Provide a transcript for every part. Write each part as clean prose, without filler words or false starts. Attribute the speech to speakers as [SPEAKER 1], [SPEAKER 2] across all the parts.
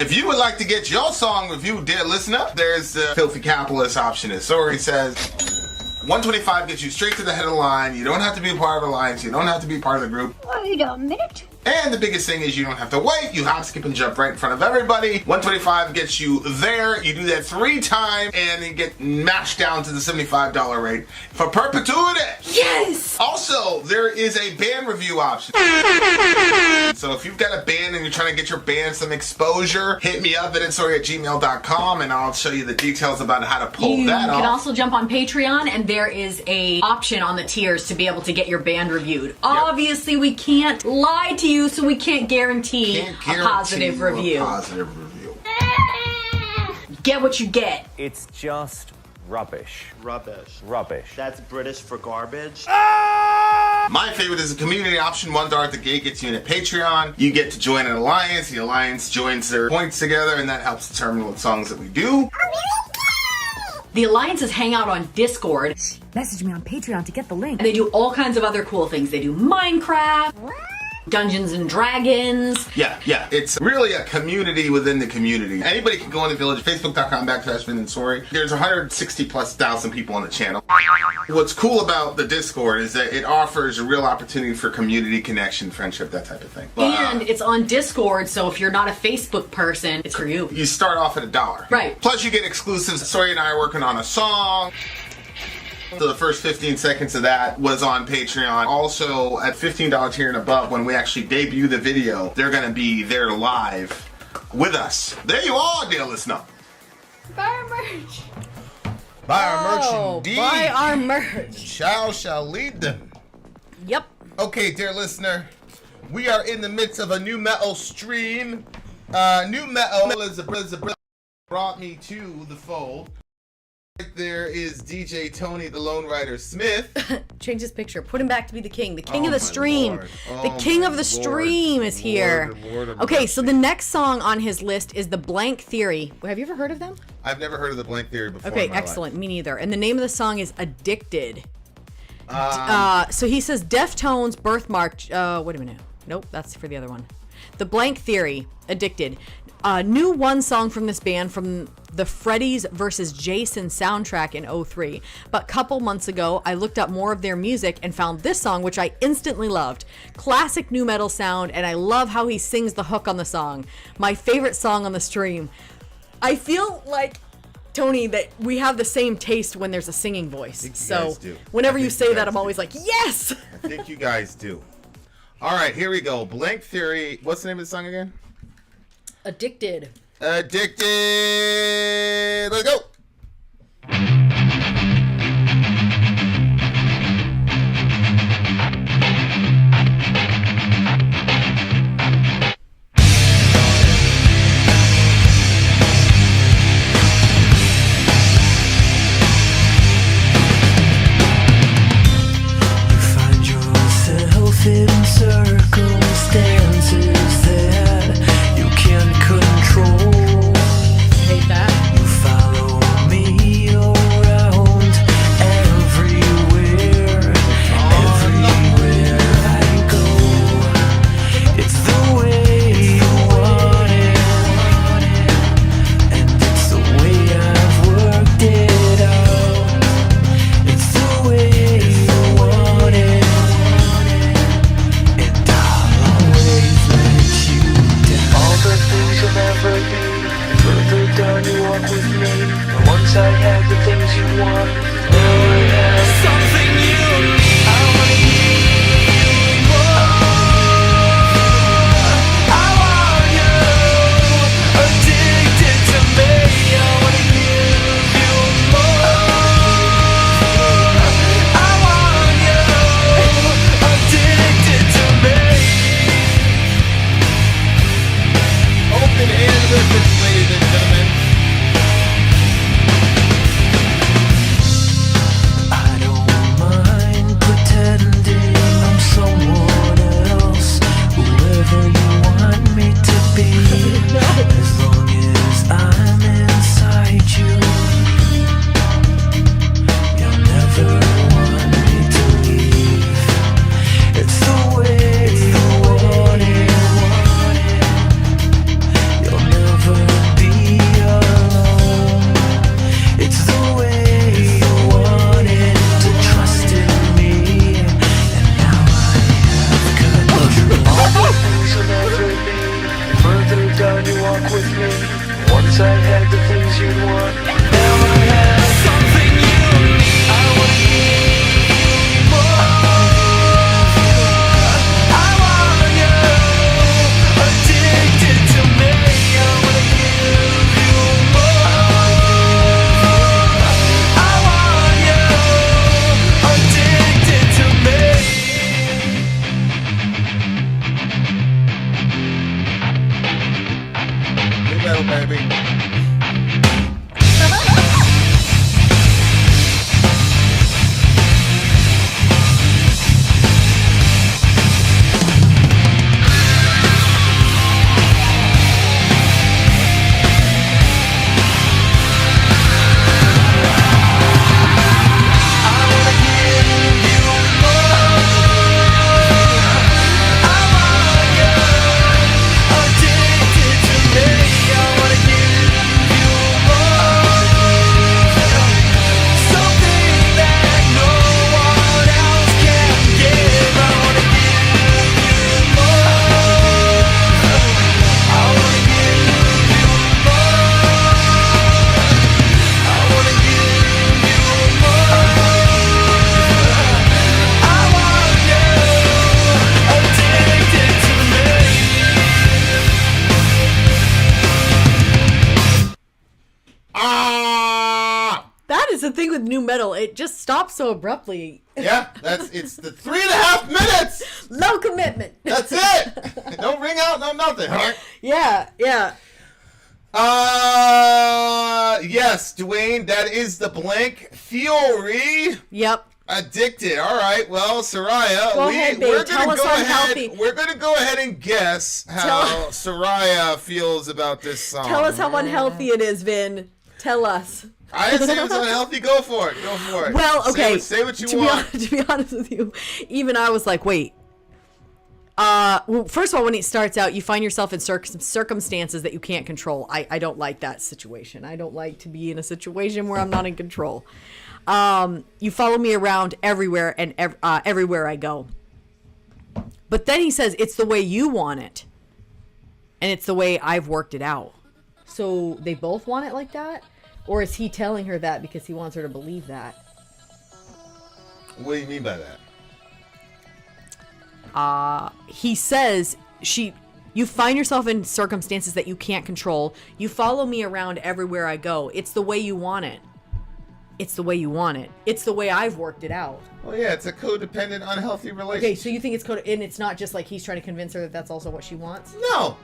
[SPEAKER 1] If you would like to get your song reviewed, dear listener, there's the Filthy Capitalist option. As Sori says, $125 gets you straight to the head of the line. You don't have to be a part of the alliance. You don't have to be part of the group.
[SPEAKER 2] Wait a minute.
[SPEAKER 1] And the biggest thing is you don't have to wait. You hop, skip, and jump right in front of everybody. $125 gets you there. You do that 3 times, and you get mashed down to the $75 rate for perpetuity.
[SPEAKER 2] Yes!
[SPEAKER 1] Also, there is a band review option. So if you've got a band and you're trying to get your band some exposure, hit me up at vinsori@gmail.com, and I'll show you the details about how to pull that off.
[SPEAKER 3] You can also jump on Patreon, and there is a option on the tiers to be able to get your band reviewed. Obviously, we can't lie to you, so we can't guarantee a positive review. Get what you get.
[SPEAKER 4] It's just rubbish.
[SPEAKER 5] Rubbish.
[SPEAKER 4] Rubbish.
[SPEAKER 5] That's British for garbage.
[SPEAKER 1] My favorite is the community option. $1 at the gate gets you in a Patreon. You get to join an alliance. The alliance joins their points together, and that helps determine what songs that we do.
[SPEAKER 3] The alliances hang out on Discord.
[SPEAKER 2] Message me on Patreon to get the link.
[SPEAKER 3] And they do all kinds of other cool things. They do Minecraft, Dungeons and Dragons.
[SPEAKER 1] Yeah. It's really a community within the community. Anybody can go in the village, facebook.com/Vin and Sori. There's 160,000+ people on the channel. What's cool about the Discord is that it offers a real opportunity for community connection, friendship, that type of thing.
[SPEAKER 3] And it's on Discord, so if you're not a Facebook person, it's for you.
[SPEAKER 1] You start off at $1.
[SPEAKER 3] Right.
[SPEAKER 1] Plus you get exclusives. Sori and I are working on a song. So the first 15 seconds of that was on Patreon. Also, at $15 tier and above, when we actually debut the video, they're going to be there live with us. There you are, dear listener.
[SPEAKER 2] Buy our merch.
[SPEAKER 1] Buy our merch, indeed.
[SPEAKER 2] Buy our merch.
[SPEAKER 1] Child shall lead them.
[SPEAKER 2] Yep.
[SPEAKER 1] Okay, dear listener, we are in the midst of a new metal stream. New metal is brought me to the fold. There is DJ Tony the Lone Rider Smith.
[SPEAKER 2] Change his picture. Put him back to be the king. The king of the stream. The king of the stream is here. Okay, so the next song on his list is The Blank Theory. Have you ever heard of them?
[SPEAKER 1] I've never heard of The Blank Theory before.
[SPEAKER 2] Okay, excellent. Me neither. And the name of the song is Addicted. So he says Deftones, Birthmark. Wait a minute. Nope, that's for the other one. The Blank Theory, Addicted. New one song from this band from the Freddy's vs. Jason soundtrack in 2003. But a couple months ago, I looked up more of their music and found this song, which I instantly loved. Classic nu metal sound, and I love how he sings the hook on the song. My favorite song on the stream. I feel like, Tony, that we have the same taste when there's a singing voice. So whenever you say that, I'm always like, yes!
[SPEAKER 1] I think you guys do. All right, here we go. Blank Theory. What's the name of the song again?
[SPEAKER 2] Addicted.
[SPEAKER 1] Addicted. Let's go.
[SPEAKER 6] Find yourself in circumstances that you can't control.
[SPEAKER 2] Hate that.
[SPEAKER 6] You follow 'cause I had the things you want. Now I have something you need. I wanna give you more. I want you addicted to me. I wanna give you more. I want you addicted to me.
[SPEAKER 1] New metal, baby.
[SPEAKER 2] That is the thing with new metal. It just stops so abruptly.
[SPEAKER 1] Yeah, it's the 3.5 minutes.
[SPEAKER 2] Low commitment.
[SPEAKER 1] That's it. No ring out, no nothing. All right.
[SPEAKER 2] Yeah.
[SPEAKER 1] Yes, Dwayne, that is the blank theory.
[SPEAKER 2] Yep.
[SPEAKER 1] Addicted. All right. Well, Soraya,
[SPEAKER 2] Go ahead, babe.
[SPEAKER 1] we're
[SPEAKER 2] Tell
[SPEAKER 1] gonna
[SPEAKER 2] us
[SPEAKER 1] go
[SPEAKER 2] unhealthy.
[SPEAKER 1] ahead. We're gonna go ahead and guess how Soraya feels about this song.
[SPEAKER 2] Tell us how unhealthy it is, Vin. Tell us.
[SPEAKER 1] I didn't say it was unhealthy. Go for it. Go for it.
[SPEAKER 2] Well, okay.
[SPEAKER 1] Say what you want.
[SPEAKER 2] To be honest with you, even I was like, wait. Well, first of all, when it starts out, you find yourself in circumstances that you can't control. I don't like that situation. I don't like to be in a situation where I'm not in control. You follow me around everywhere and everywhere I go. But then he says, it's the way you want it. And it's the way I've worked it out. So they both want it like that? Or is he telling her that because he wants her to believe that?
[SPEAKER 1] What do you mean by that?
[SPEAKER 2] He says you find yourself in circumstances that you can't control. You follow me around everywhere I go. It's the way you want it. It's the way you want it. It's the way I've worked it out.
[SPEAKER 1] Well, yeah, it's a codependent, unhealthy relationship.
[SPEAKER 2] Okay, so you think it's and it's not just like he's trying to convince her that that's also what she wants?
[SPEAKER 1] No.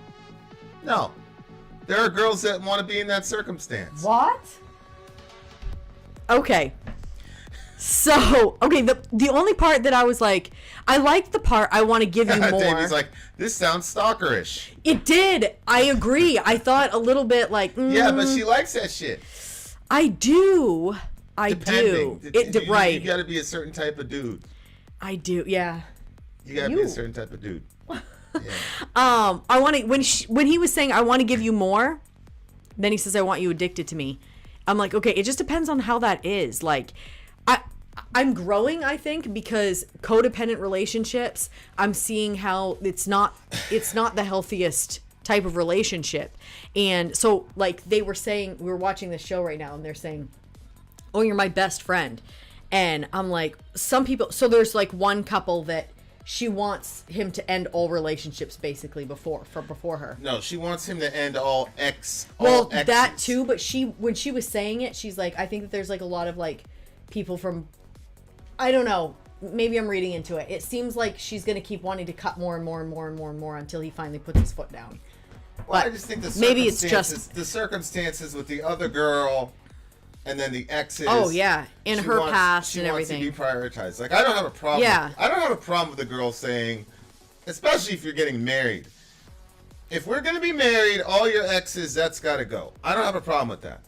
[SPEAKER 1] There are girls that want to be in that circumstance.
[SPEAKER 2] What? Okay. So, okay, the only part that I was like, I like the part I want to give you more.
[SPEAKER 1] Davey's like, this sounds stalkerish.
[SPEAKER 2] It did. I agree. I thought a little bit like,
[SPEAKER 1] Yeah, but she likes that shit.
[SPEAKER 2] I do.
[SPEAKER 1] Depending.
[SPEAKER 2] Right.
[SPEAKER 1] You got to be a certain type of dude.
[SPEAKER 2] I do. Yeah.
[SPEAKER 1] You got to be a certain type of dude. Yeah.
[SPEAKER 2] I want to when he was saying I want to give you more, then he says I want you addicted to me. I'm like, okay, it just depends on how that is. Like, I'm growing, I think, because codependent relationships, I'm seeing how it's not the healthiest type of relationship. And so, like, they were saying, we were watching this show right now, and they're saying, oh, you're my best friend. And I'm like, some people, so there's like one couple that she wants him to end all relationships basically before her.
[SPEAKER 1] No, she wants him to end all exes.
[SPEAKER 2] That too, but when she was saying it, she's like, I think that there's like a lot of like people from, I don't know, maybe I'm reading into it. It seems like she's going to keep wanting to cut more and more and more and more and more until he finally puts his foot down.
[SPEAKER 1] Well, I just think
[SPEAKER 2] maybe it's just
[SPEAKER 1] the circumstances with the other girl and then the exes.
[SPEAKER 2] Oh yeah, in her past and everything.
[SPEAKER 1] She wants to be prioritized. Like, I don't have a problem.
[SPEAKER 2] Yeah.
[SPEAKER 1] I don't have a problem with the girl saying, especially if you're getting married. If we're gonna be married, all your exes, that's gotta go. I don't have a problem with that.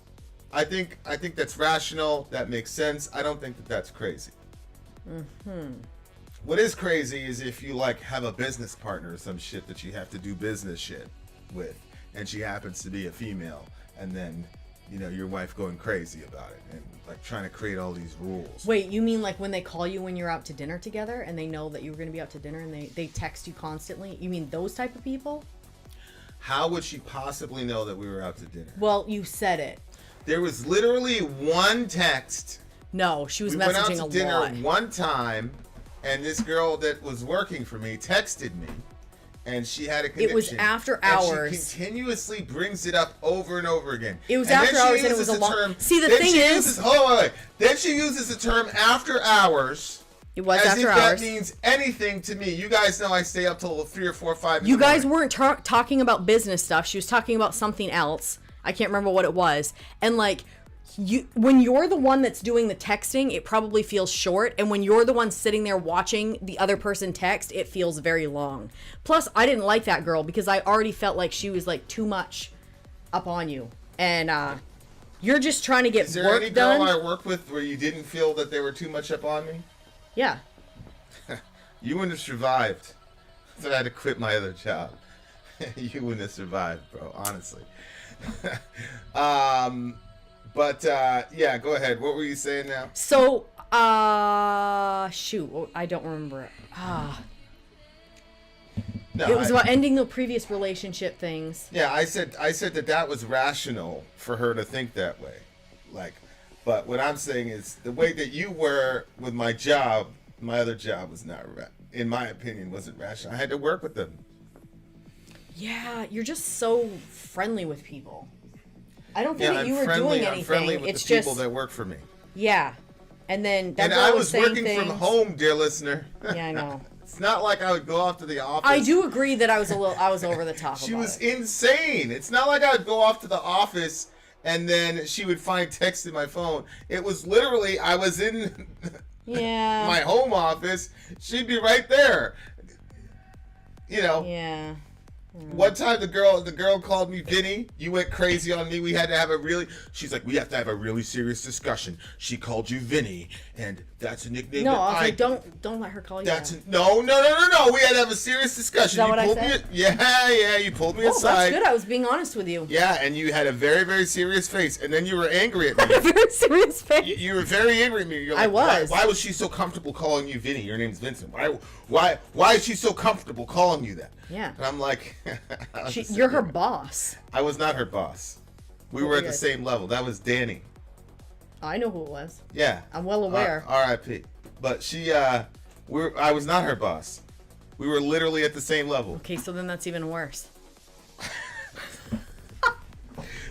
[SPEAKER 1] I think that's rational. That makes sense. I don't think that that's crazy. Mm-hmm. What is crazy is if you like have a business partner or some shit that you have to do business shit with, and she happens to be a female, and then your wife going crazy about it and like trying to create all these rules.
[SPEAKER 2] Wait, you mean like when they call you when you're out to dinner together and they know that you're going to be out to dinner and they text you constantly? You mean those type of people?
[SPEAKER 1] How would she possibly know that we were out to dinner?
[SPEAKER 2] Well, you said it.
[SPEAKER 1] There was literally one text.
[SPEAKER 2] No, she was
[SPEAKER 1] We went out
[SPEAKER 2] messaging
[SPEAKER 1] to
[SPEAKER 2] a
[SPEAKER 1] dinner
[SPEAKER 2] lot.
[SPEAKER 1] one time, and this girl that was working for me texted me, and she had a connection.
[SPEAKER 2] It was after
[SPEAKER 1] and
[SPEAKER 2] hours.
[SPEAKER 1] she continuously brings it up over and over again.
[SPEAKER 2] It was
[SPEAKER 1] and
[SPEAKER 2] after
[SPEAKER 1] then she
[SPEAKER 2] hours, and it
[SPEAKER 1] uses
[SPEAKER 2] was a long.
[SPEAKER 1] term-
[SPEAKER 2] See, the
[SPEAKER 1] then
[SPEAKER 2] thing
[SPEAKER 1] she
[SPEAKER 2] is,
[SPEAKER 1] uses, hold on, wait. Then she uses the term after hours.
[SPEAKER 2] it was
[SPEAKER 1] As
[SPEAKER 2] after
[SPEAKER 1] if
[SPEAKER 2] hours.
[SPEAKER 1] that means anything to me. You guys know I stay up till 3 or 4 or 5 in
[SPEAKER 2] You
[SPEAKER 1] the
[SPEAKER 2] guys
[SPEAKER 1] morning.
[SPEAKER 2] weren't talking about business stuff. She was talking about something else. I can't remember what it was. And like, when you're the one that's doing the texting, it probably feels short. And when you're the one sitting there watching the other person text, it feels very long. Plus, I didn't like that girl because I already felt like she was like too much up on you. And you're just trying to get
[SPEAKER 1] Is there
[SPEAKER 2] work
[SPEAKER 1] any girl
[SPEAKER 2] done.
[SPEAKER 1] I work with where you didn't feel that they were too much up on me?
[SPEAKER 2] Yeah.
[SPEAKER 1] You wouldn't have survived. So I had to quit my other job. You wouldn't have survived, bro, honestly. But yeah, go ahead. What were you saying now?
[SPEAKER 2] So, shoot, I don't remember.
[SPEAKER 1] No,
[SPEAKER 2] It was about ending the previous relationship things.
[SPEAKER 1] Yeah, I said that was rational for her to think that way. Like, but what I'm saying is the way that you were with my job, my other job was not, in my opinion, wasn't rational. I had to work with them.
[SPEAKER 2] Yeah, you're just so friendly with people. I don't think
[SPEAKER 1] Yeah,
[SPEAKER 2] that you
[SPEAKER 1] I'm
[SPEAKER 2] were
[SPEAKER 1] friendly.
[SPEAKER 2] doing
[SPEAKER 1] I'm friendly
[SPEAKER 2] anything.
[SPEAKER 1] with
[SPEAKER 2] It's
[SPEAKER 1] the people
[SPEAKER 2] just
[SPEAKER 1] that work for me.
[SPEAKER 2] yeah, and then that
[SPEAKER 1] And
[SPEAKER 2] girl
[SPEAKER 1] I
[SPEAKER 2] was
[SPEAKER 1] was
[SPEAKER 2] saying
[SPEAKER 1] working
[SPEAKER 2] things.
[SPEAKER 1] from home, dear listener.
[SPEAKER 2] Yeah, I know.
[SPEAKER 1] It's not like I would go off to the office.
[SPEAKER 2] I do agree that I was over the top.
[SPEAKER 1] She
[SPEAKER 2] about
[SPEAKER 1] was
[SPEAKER 2] it.
[SPEAKER 1] insane. It's not like I would go off to the office and then she would find text in my phone. It was literally I was in
[SPEAKER 2] Yeah.
[SPEAKER 1] my home office. She'd be right there. You know.
[SPEAKER 2] Yeah.
[SPEAKER 1] One time the girl called me Vinny. You went crazy on me. We had to have she's like, we have to have a really serious discussion. She called you Vinny, and that's a nickname.
[SPEAKER 2] No,
[SPEAKER 1] that
[SPEAKER 2] I was like, don't let her call you
[SPEAKER 1] That's
[SPEAKER 2] that.
[SPEAKER 1] no. We had to have a serious discussion.
[SPEAKER 2] Is that
[SPEAKER 1] You
[SPEAKER 2] what I
[SPEAKER 1] pulled
[SPEAKER 2] said?
[SPEAKER 1] Yeah. You pulled me
[SPEAKER 2] Oh,
[SPEAKER 1] aside.
[SPEAKER 2] that's good. I was being honest with you.
[SPEAKER 1] Yeah, and you had a very, very serious face, and then you were angry at me.
[SPEAKER 2] Very serious face.
[SPEAKER 1] You were very angry at me. You're like,
[SPEAKER 2] I was.
[SPEAKER 1] Why was she so comfortable calling you Vinny? Your name's Vincent. Why is she so comfortable calling you that?
[SPEAKER 2] Yeah.
[SPEAKER 1] And I'm like,
[SPEAKER 2] You're her boss.
[SPEAKER 1] I was not her boss. We were at the same level. That was Danny.
[SPEAKER 2] I know who it was.
[SPEAKER 1] Yeah.
[SPEAKER 2] I'm well aware.
[SPEAKER 1] R.I.P. But she, I was not her boss. We were literally at the same level.
[SPEAKER 2] Okay, so then that's even worse.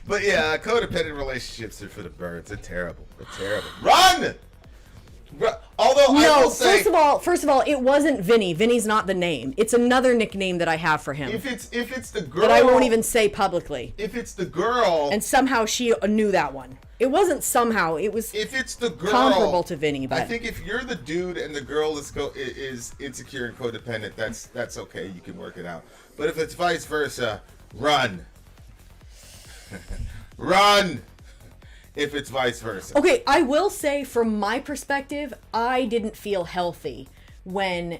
[SPEAKER 1] But yeah, codependent relationships are for the birds. They're terrible. They're terrible. Run! Although I
[SPEAKER 2] No,
[SPEAKER 1] will say,
[SPEAKER 2] first of all, it wasn't Vinny. Vinny's not the name. It's another nickname that I have for him
[SPEAKER 1] if it's the girl
[SPEAKER 2] that I won't even say publicly.
[SPEAKER 1] If it's the girl,
[SPEAKER 2] And somehow she knew that one. It wasn't somehow. It was
[SPEAKER 1] if it's the girl,
[SPEAKER 2] comparable to Vinny. But
[SPEAKER 1] I think if you're the dude and the girl is insecure and codependent, that's okay. You can work it out. But if it's vice versa, run, run. If it's vice versa.
[SPEAKER 2] okay, I will say from my perspective, I didn't feel healthy when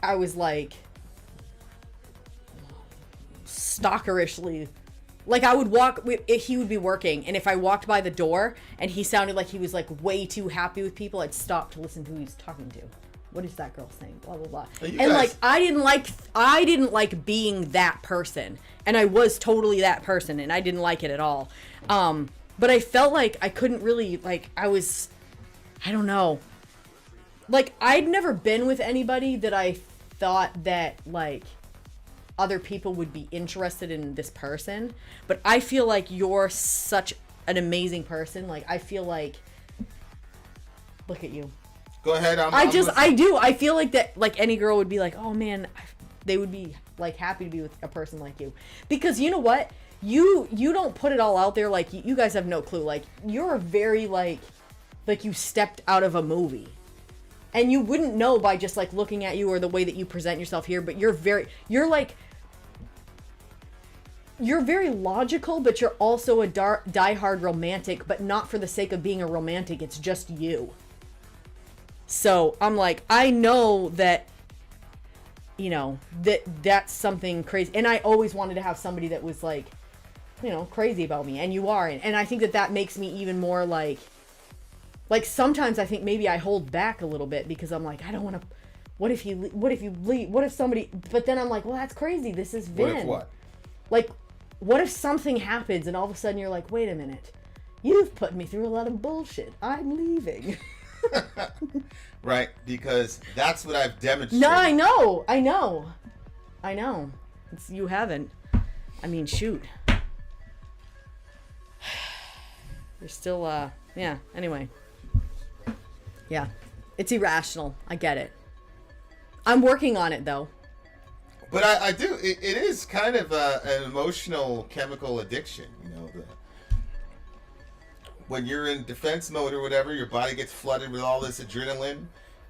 [SPEAKER 2] I was like stalkerishly. Like I would walk, he would be working, and if I walked by the door and he sounded like he was like way too happy with people, I'd stop to listen to who he's talking to. What is that girl saying? Blah blah blah.
[SPEAKER 1] You
[SPEAKER 2] And
[SPEAKER 1] guys-
[SPEAKER 2] like I didn't like being that person, and I was totally that person, and I didn't like it at all. But I felt like I couldn't really like I don't know. Like I'd never been with anybody that I thought that like other people would be interested in this person, but I feel like you're such an amazing person. Like I feel like, look at you.
[SPEAKER 1] Go ahead.
[SPEAKER 2] I feel like that. Like any girl would be like, oh man, they would be like happy to be with a person like you, because you know what, you don't put it all out there. Like you guys have no clue. Like you're very like you stepped out of a movie. And you wouldn't know by just like looking at you or the way that you present yourself here, but you're very logical, but you're also a diehard romantic, but not for the sake of being a romantic. It's just you. So I'm like, I know that, you know, that's something crazy. And I always wanted to have somebody that was like, you know, crazy about me. And you are. And I think that makes me even more like sometimes I think maybe I hold back a little bit because I'm like, I don't want to, what if you leave? What if somebody, but then I'm like, well, that's crazy. This is Vin.
[SPEAKER 1] What if what?
[SPEAKER 2] Like, what if something happens and all of a sudden you're like, wait a minute, you've put me through a lot of bullshit. I'm leaving.
[SPEAKER 1] Right, because that's what I've demonstrated.
[SPEAKER 2] No, I know. You haven't. I mean, shoot. You're still, yeah, anyway. Yeah. It's irrational. I get it. I'm working on it, though.
[SPEAKER 1] But I do. It is kind of an emotional chemical addiction, when you're in defense mode or whatever, your body gets flooded with all this adrenaline,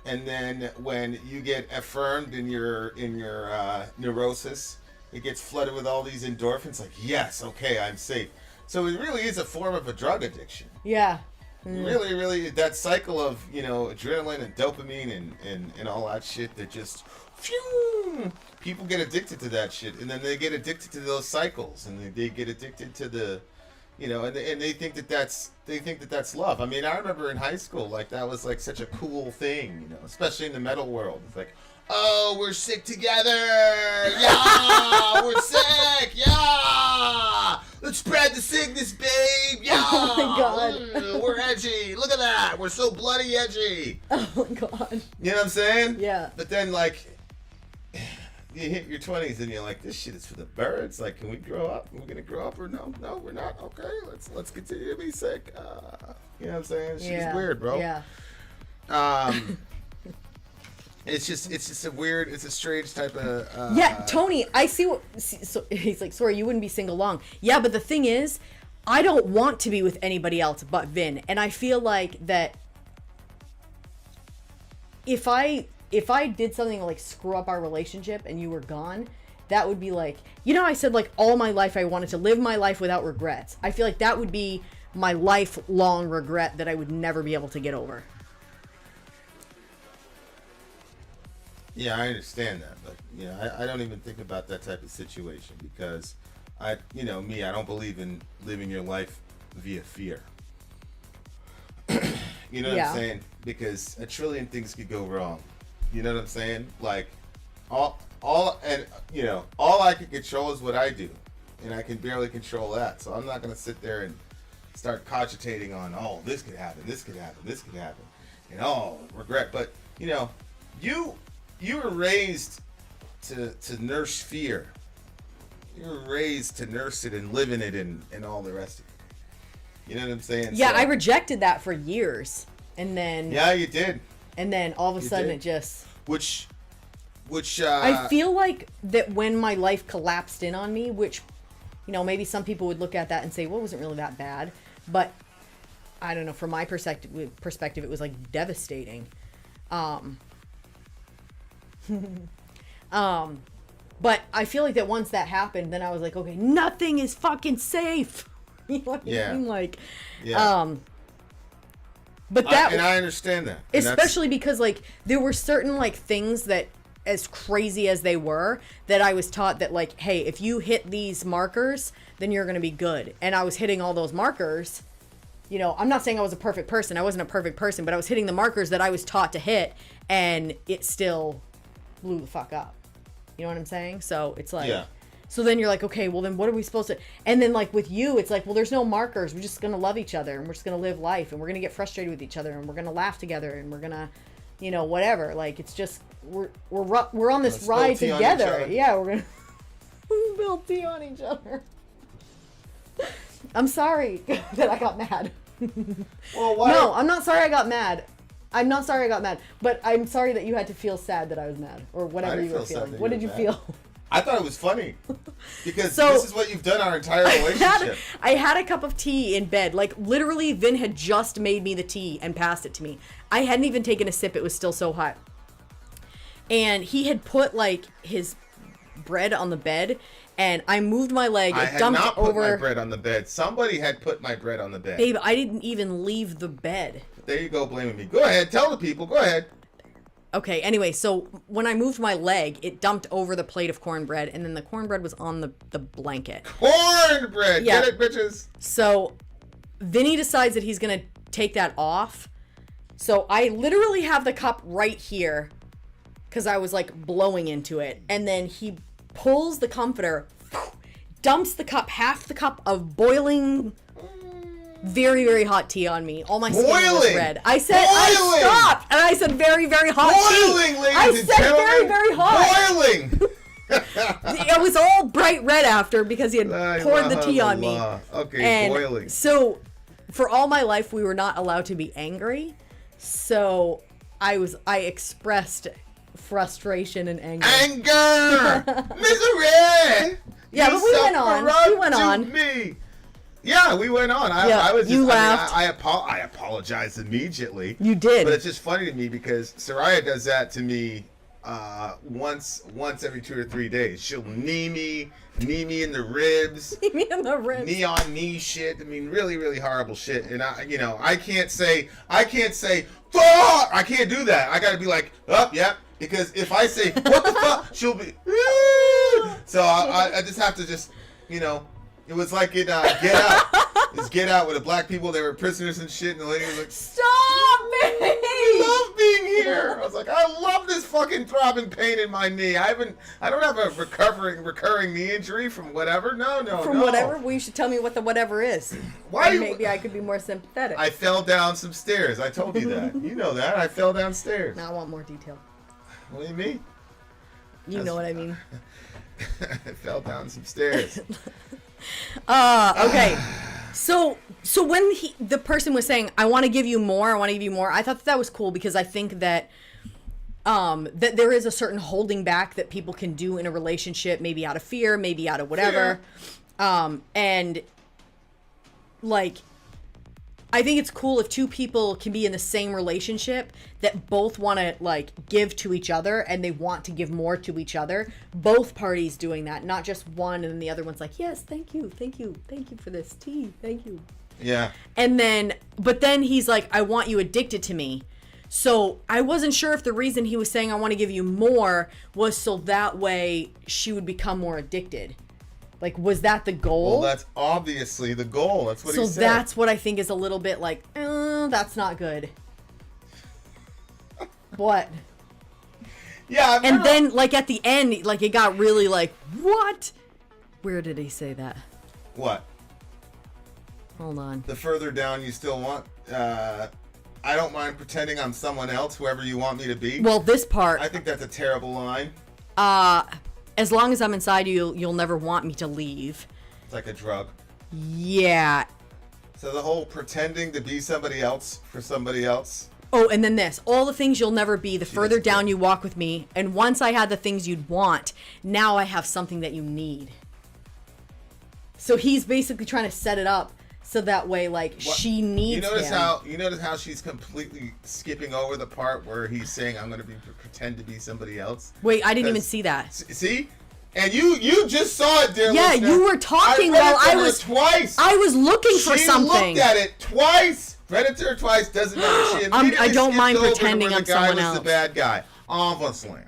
[SPEAKER 1] and then when you get affirmed in your neurosis, it gets flooded with all these endorphins. Like, yes, okay, I'm safe. So it really is a form of a drug addiction.
[SPEAKER 2] Yeah.
[SPEAKER 1] Really, really, that cycle of adrenaline and dopamine and all that shit that just, phew, people get addicted to that shit, and then they get addicted to those cycles, and they get addicted to the. And they think that's love. I mean, I remember in high school, like, that was like such a cool thing, especially in the metal world. It's like, oh, we're sick together, yeah, we're sick, yeah, let's spread the sickness, babe, yeah.
[SPEAKER 2] Oh my God.
[SPEAKER 1] We're edgy. Look at that. We're so bloody edgy.
[SPEAKER 2] Oh my God.
[SPEAKER 1] You know what I'm saying?
[SPEAKER 2] Yeah.
[SPEAKER 1] But then, like, you hit your 20s and you're like, this shit is for the birds. Like, can we grow up? We're gonna grow up or no? No, we're not. Okay, let's continue to be sick. You know what I'm saying? She's weird, bro.
[SPEAKER 2] Yeah.
[SPEAKER 1] It's just a weird. It's a strange type of.
[SPEAKER 2] Yeah, Tony, I see what. So he's like, sorry, you wouldn't be single long. Yeah, but the thing is, I don't want to be with anybody else but Vin, and I feel like that. If I did something to, like, screw up our relationship and you were gone, that would be like, I said, like, all my life I wanted to live my life without regrets. I feel like that would be my lifelong regret that I would never be able to get over.
[SPEAKER 1] Yeah, I understand that, but I don't even think about that type of situation because I don't believe in living your life via fear. You know what I'm saying? Because a trillion things could go wrong. You know what I'm saying? Like, all I can control is what I do, and I can barely control that. So I'm not gonna sit there and start cogitating on, oh, this could happen, and regret. But you were raised to nurse fear. You were raised to nurse it and live in it and all the rest of it. You know what I'm saying?
[SPEAKER 2] Yeah, so, I rejected that for years, and then.
[SPEAKER 1] Yeah, you did.
[SPEAKER 2] And then all of a sudden it just...
[SPEAKER 1] Which
[SPEAKER 2] I feel like that when my life collapsed in on me, which, maybe some people would look at that and say, well, it wasn't really that bad. But, I don't know, from my perspective, it was, like, devastating. But I feel like that once that happened, then I was like, okay, nothing is fucking safe. You know what I mean? Like, but that,
[SPEAKER 1] and I understand that,
[SPEAKER 2] especially because, like, there were certain, like, things that, as crazy as they were, that I was taught that, like, hey, if you hit these markers, then you're gonna be good. And I was hitting all those markers. I'm not saying I was a perfect person. I wasn't a perfect person, but I was hitting the markers that I was taught to hit, and it still blew the fuck up. You know what I'm saying? So it's like. Yeah. So then you're like, okay, well then what are we supposed to... And then, like, with you, it's like, well, there's no markers. We're just going to love each other, and we're just going to live life, and we're going to get frustrated with each other, and we're going to laugh together, and we're going to, whatever. Like, it's just, we're on this ride together. Yeah, we're going to spill tea on each other. I'm sorry that I got mad.
[SPEAKER 1] Well, why?
[SPEAKER 2] No, I'm not sorry I got mad. I'm not sorry I got mad. But I'm sorry that you had to feel sad that I was mad, or whatever you were feeling. What did you feel?
[SPEAKER 1] I thought it was funny because this is what you've done our entire relationship.
[SPEAKER 2] I had a cup of tea in bed. Like, literally, Vin had just made me the tea and passed it to me. I hadn't even taken a sip. It was still so hot. And he had put, like, his bread on the bed, and I moved my leg.
[SPEAKER 1] I had not put my bread on the bed. Somebody had put my bread on the bed.
[SPEAKER 2] Babe, I didn't even leave the bed.
[SPEAKER 1] There you go, blaming me. Go ahead. Tell the people. Go ahead.
[SPEAKER 2] Okay, anyway, so when I moved my leg, it dumped over the plate of cornbread, and then the cornbread was on the blanket.
[SPEAKER 1] Cornbread! Yeah. Get it, bitches?
[SPEAKER 2] So Vinny decides that he's going to take that off. So I literally have the cup right here because I was, like, blowing into it. And then he pulls the comforter dumps the cup, half the cup of boiling, very, very hot tea on me. All my skin was red. I said, I stopped, and I said very, very hot tea.
[SPEAKER 1] Boiling, ladies
[SPEAKER 2] I
[SPEAKER 1] and
[SPEAKER 2] said
[SPEAKER 1] gentlemen.
[SPEAKER 2] very, very hot.
[SPEAKER 1] Boiling.
[SPEAKER 2] It was all bright red after because he had poured the tea on me.
[SPEAKER 1] Okay,
[SPEAKER 2] And
[SPEAKER 1] boiling.
[SPEAKER 2] so, for all my life, we were not allowed to be angry. So, I expressed frustration and anger.
[SPEAKER 1] Misery.
[SPEAKER 2] Yeah, but we went on. We went on.
[SPEAKER 1] Me. Yeah, we went on. I was just,
[SPEAKER 2] you laughed.
[SPEAKER 1] I apologized immediately.
[SPEAKER 2] You did.
[SPEAKER 1] But it's just funny to me because Soraya does that to me once every 2 or 3 days. She'll knee me in the ribs.
[SPEAKER 2] Knee me in the ribs.
[SPEAKER 1] Knee on knee shit. I mean, really, really horrible shit. And I can't say, fuck! I can't do that. I gotta be like, oh, yep. Because if I say, what the fuck, she'll be, so I just have to just, it was like in Get Out. It's Get Out with the black people, they were prisoners and shit, and the lady was like,
[SPEAKER 2] Stop me!
[SPEAKER 1] I love being here. I was like, I love this fucking throbbing pain in my knee. I don't have a recurring knee injury from whatever. No.
[SPEAKER 2] Whatever? Well, you should tell me what the whatever is.
[SPEAKER 1] Why?
[SPEAKER 2] And maybe I could be more sympathetic.
[SPEAKER 1] I fell down some stairs. I told you that. You know that. I fell downstairs.
[SPEAKER 2] Now I want more detail.
[SPEAKER 1] What do you mean?
[SPEAKER 2] You know what I mean.
[SPEAKER 1] I fell down some stairs.
[SPEAKER 2] Okay. So when the person was saying, I want to give you more, I thought that was cool because I think that that there is a certain holding back that people can do in a relationship, maybe out of fear, maybe out of whatever. And like, I think it's cool if two people can be in the same relationship that both want to like give to each other and they want to give more to each other. Both parties doing that, not just one and then the other one's like, yes, thank you for this tea, thank you.
[SPEAKER 1] Yeah.
[SPEAKER 2] And but then he's like, I want you addicted to me. So I wasn't sure if the reason he was saying I want to give you more was so that way she would become more addicted. Like, was that the goal?
[SPEAKER 1] Well, that's obviously the goal. That's what he said.
[SPEAKER 2] So that's what I think is a little bit like, that's not good. What?
[SPEAKER 1] Yeah.
[SPEAKER 2] And then, like, at the end, like, it got really like, what? Where did he say that?
[SPEAKER 1] What?
[SPEAKER 2] Hold on.
[SPEAKER 1] The further down you still want, I don't mind pretending I'm someone else, whoever you want me to be.
[SPEAKER 2] Well, this part.
[SPEAKER 1] I think that's a terrible line.
[SPEAKER 2] As long as I'm inside you, you'll never want me to leave.
[SPEAKER 1] It's like a drug.
[SPEAKER 2] Yeah.
[SPEAKER 1] So the whole pretending to be somebody else for somebody else.
[SPEAKER 2] Oh, and then this. All the things you'll never be, the further down you walk with me. And once I had the things you'd want, now I have something that you need. So he's basically trying to set it up so that way, like, she needs him.
[SPEAKER 1] You notice how she's completely skipping over the part where he's saying, I'm going to pretend to be somebody else?
[SPEAKER 2] Wait, I didn't even see that.
[SPEAKER 1] See? And you just saw it, dear
[SPEAKER 2] Yeah,
[SPEAKER 1] listener.
[SPEAKER 2] you were talking
[SPEAKER 1] while
[SPEAKER 2] I was
[SPEAKER 1] twice.
[SPEAKER 2] I was looking for something.
[SPEAKER 1] She looked at it twice. Read it to her twice. Doesn't matter. She
[SPEAKER 2] I don't mind
[SPEAKER 1] skipped over
[SPEAKER 2] pretending
[SPEAKER 1] where
[SPEAKER 2] I'm
[SPEAKER 1] the guy
[SPEAKER 2] someone
[SPEAKER 1] was
[SPEAKER 2] else.
[SPEAKER 1] the bad guy. Obviously.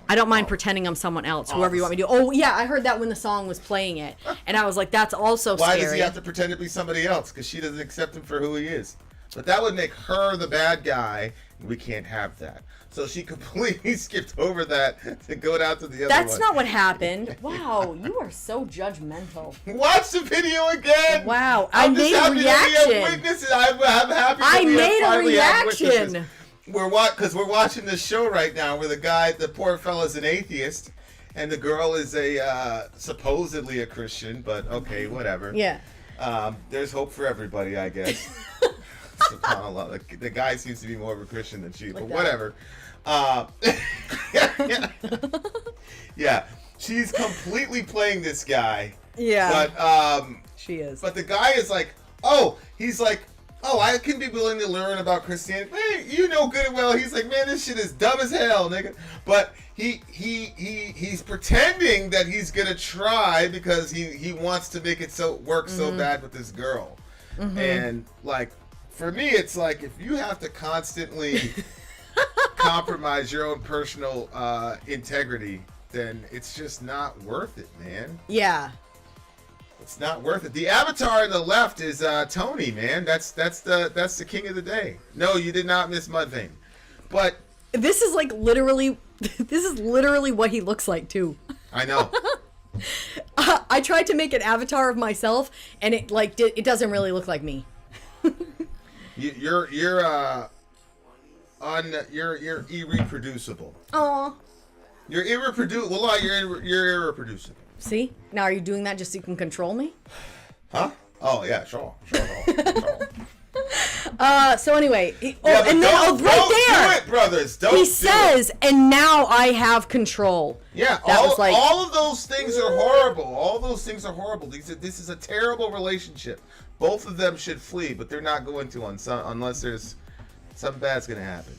[SPEAKER 2] I don't mind pretending I'm someone else, whoever you want me to do. Oh, yeah, I heard that when the song was playing it. And I was like, that's also
[SPEAKER 1] Why
[SPEAKER 2] scary.
[SPEAKER 1] does he have to pretend to be somebody else? Because she doesn't accept him for who he is. But that would make her the bad guy, and we can't have that. So she completely skipped over that to go down to the other one.
[SPEAKER 2] That's not what happened. Wow, you are so judgmental.
[SPEAKER 1] Watch the video again.
[SPEAKER 2] Wow, I made a reaction.
[SPEAKER 1] I'm happy that
[SPEAKER 2] I
[SPEAKER 1] we
[SPEAKER 2] made a
[SPEAKER 1] finally have witnesses.
[SPEAKER 2] reaction.
[SPEAKER 1] Because we're watching this show right now where the poor fella's an atheist, and the girl is supposedly a Christian, but okay, whatever.
[SPEAKER 2] Yeah.
[SPEAKER 1] There's hope for everybody, I guess. SubhanAllah. The guy seems to be more of a Christian than she, but whatever. Yeah, she's completely playing this guy.
[SPEAKER 2] Yeah.
[SPEAKER 1] But
[SPEAKER 2] she is.
[SPEAKER 1] But the guy is like, he's like, I can be willing to learn about Christianity. Hey, you know good and well. He's like, man, this shit is dumb as hell, nigga. But he's pretending that he's gonna try because he wants to make it work so bad with this girl. Mm-hmm. And like, for me, it's like if you have to constantly compromise your own personal integrity, then it's just not worth it, man.
[SPEAKER 2] Yeah.
[SPEAKER 1] It's not worth it. The avatar on the left is Tony, man. That's the king of the day. No, you did not miss Mudvayne. But
[SPEAKER 2] this is like literally what he looks like too.
[SPEAKER 1] I know.
[SPEAKER 2] I tried to make an avatar of myself, and it like it doesn't really look like me.
[SPEAKER 1] You're irreproducible.
[SPEAKER 2] Aw.
[SPEAKER 1] You're irreproducible. Well, you're irreproducible.
[SPEAKER 2] See? Now are you doing that just so you can control me?
[SPEAKER 1] Huh? Oh yeah, sure.
[SPEAKER 2] So anyway,
[SPEAKER 1] Right
[SPEAKER 2] then
[SPEAKER 1] there,
[SPEAKER 2] do it,
[SPEAKER 1] brothers.
[SPEAKER 2] He says, and now I have control.
[SPEAKER 1] Yeah, all of those things are horrible. All those things are horrible. This is a terrible relationship. Both of them should flee, but they're not going to unless there's something bad's going to happen.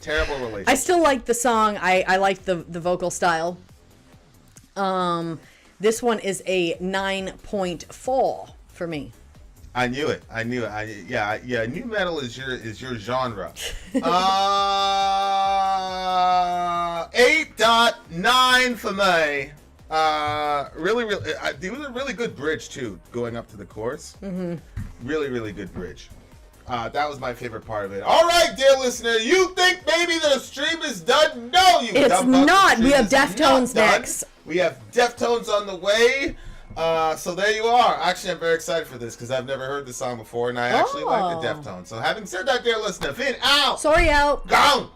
[SPEAKER 1] Terrible relationship.
[SPEAKER 2] I still like the song. I like the vocal style. This one is a 9.4 for me.
[SPEAKER 1] I knew it. Yeah. New metal is your genre. 8.9 for me. Really, it was a really good bridge too, going up to the chorus. Mm-hmm. Really, really good bridge. That was my favorite part of it. All right, dear listener, you think maybe the stream is done? No, you.
[SPEAKER 2] It's not. We have Deftones next.
[SPEAKER 1] We have Deftones on the way. So there you are. Actually, I'm very excited for this because I've never heard this song before, and I actually like the Deftones. So having said that, dear listener, Vin out.
[SPEAKER 2] Sori out.
[SPEAKER 1] Gone.